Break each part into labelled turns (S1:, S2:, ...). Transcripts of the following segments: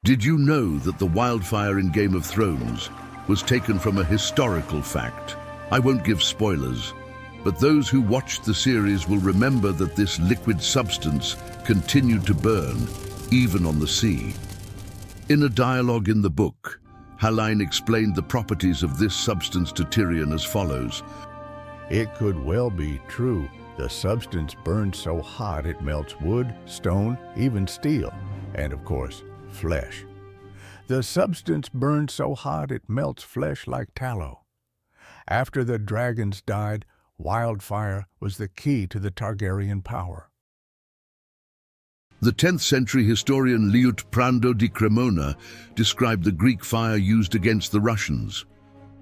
S1: Did you know that the wildfire in Game of Thrones was taken from a historical fact? I won't give spoilers, but those who watched the series will remember that this liquid substance continued to burn, even on the sea. In a dialogue in the book, Hallyne explained the properties of this substance to Tyrion as follows.
S2: It could well be true. The substance burns so hot it melts wood, stone, even steel, and of course, flesh. The substance burns so hot it melts flesh like tallow. After the dragons died, wildfire was the key to the Targaryen power.
S1: The 10th century historian Liutprando di Cremona described the Greek fire used against the Russians.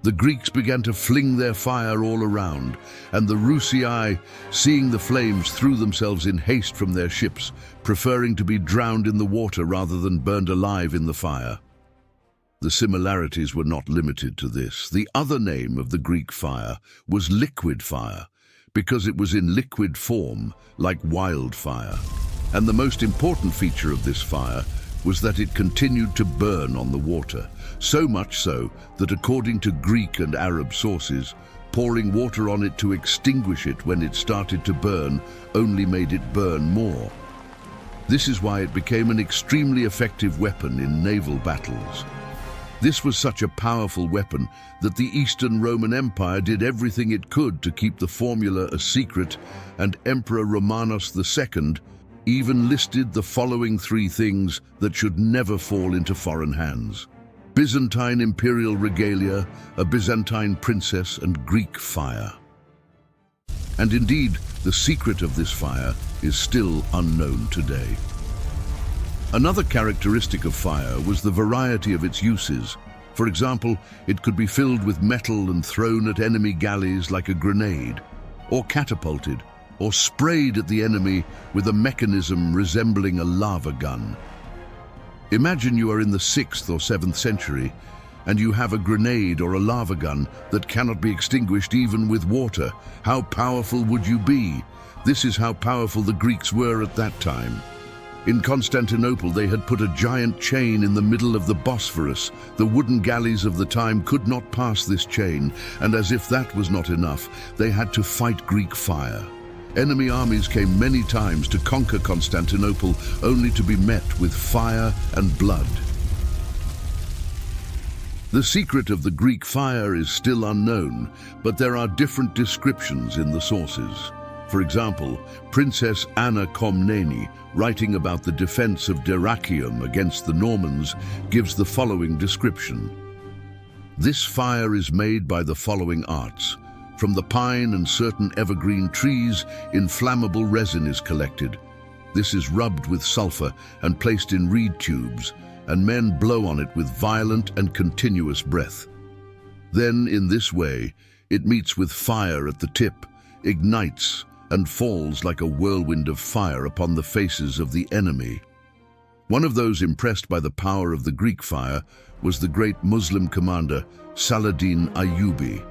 S1: The Greeks began to fling their fire all around, and the Rusii, seeing the flames, threw themselves in haste from their ships, preferring to be drowned in the water rather than burned alive in the fire. The similarities were not limited to this. The other name of the Greek fire was liquid fire, because it was in liquid form, like wildfire. And the most important feature of this fire was that it continued to burn on the water, so much so that according to Greek and Arab sources, pouring water on it to extinguish it when it started to burn only made it burn more. This is why it became an extremely effective weapon in naval battles. This was such a powerful weapon that the Eastern Roman Empire did everything it could to keep the formula a secret, and Emperor Romanos II even listed the following 3 things that should never fall into foreign hands: Byzantine imperial regalia, a Byzantine princess, and Greek fire. And indeed, the secret of this fire is still unknown today. Another characteristic of fire was the variety of its uses. For example, it could be filled with metal and thrown at enemy galleys like a grenade, or catapulted, or sprayed at the enemy with a mechanism resembling a lava gun. Imagine you are in the 6th or 7th century, and you have a grenade or a lava gun that cannot be extinguished even with water. How powerful would you be? This is how powerful the Greeks were at that time. In Constantinople, they had put a giant chain in the middle of the Bosphorus. The wooden galleys of the time could not pass this chain, and as if that was not enough, they had to fight Greek fire. Enemy armies came many times to conquer Constantinople, only to be met with fire and blood. The secret of the Greek fire is still unknown, but there are different descriptions in the sources. For example, Princess Anna Komnene, writing about the defense of Dyrrhachium against the Normans, gives the following description. This fire is made by the following arts. From the pine and certain evergreen trees, inflammable resin is collected. This is rubbed with sulfur and placed in reed tubes, and men blow on it with violent and continuous breath. Then, in this way, it meets with fire at the tip, ignites, and falls like a whirlwind of fire upon the faces of the enemy. One of those impressed by the power of the Greek fire was the great Muslim commander Saladin Ayyubi.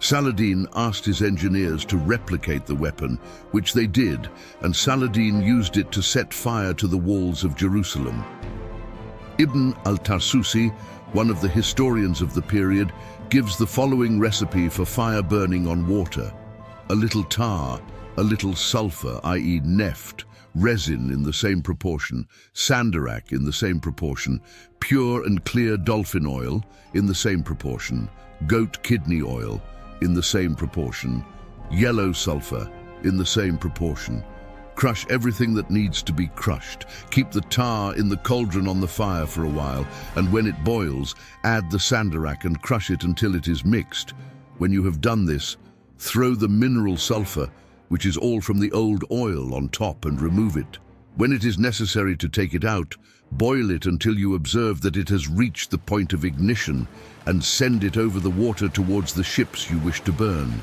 S1: Saladin asked his engineers to replicate the weapon, which they did, and Saladin used it to set fire to the walls of Jerusalem. Ibn al-Tarsusi, one of the historians of the period, gives the following recipe for fire burning on water: a little tar, a little sulfur, i.e. neft, resin in the same proportion, sandarak in the same proportion, pure and clear dolphin oil in the same proportion, goat kidney oil in the same proportion, yellow sulfur in the same proportion. Crush everything that needs to be crushed. Keep the tar in the cauldron on the fire for a while, and when it boils, add the sandarak and crush it until it is mixed. When you have done this, throw the mineral sulfur, which is all from the old oil, on top and remove it. When it is necessary to take it out, boil it until you observe that it has reached the point of ignition, and send it over the water towards the ships you wish to burn.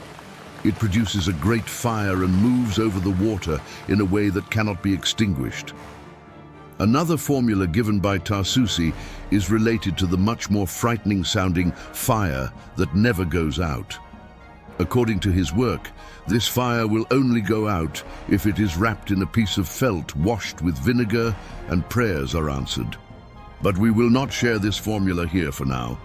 S1: It produces a great fire and moves over the water in a way that cannot be extinguished. Another formula given by Tarsusi is related to the much more frightening sounding fire that never goes out. According to his work, this fire will only go out if it is wrapped in a piece of felt washed with vinegar and prayers are answered. But we will not share this formula here for now.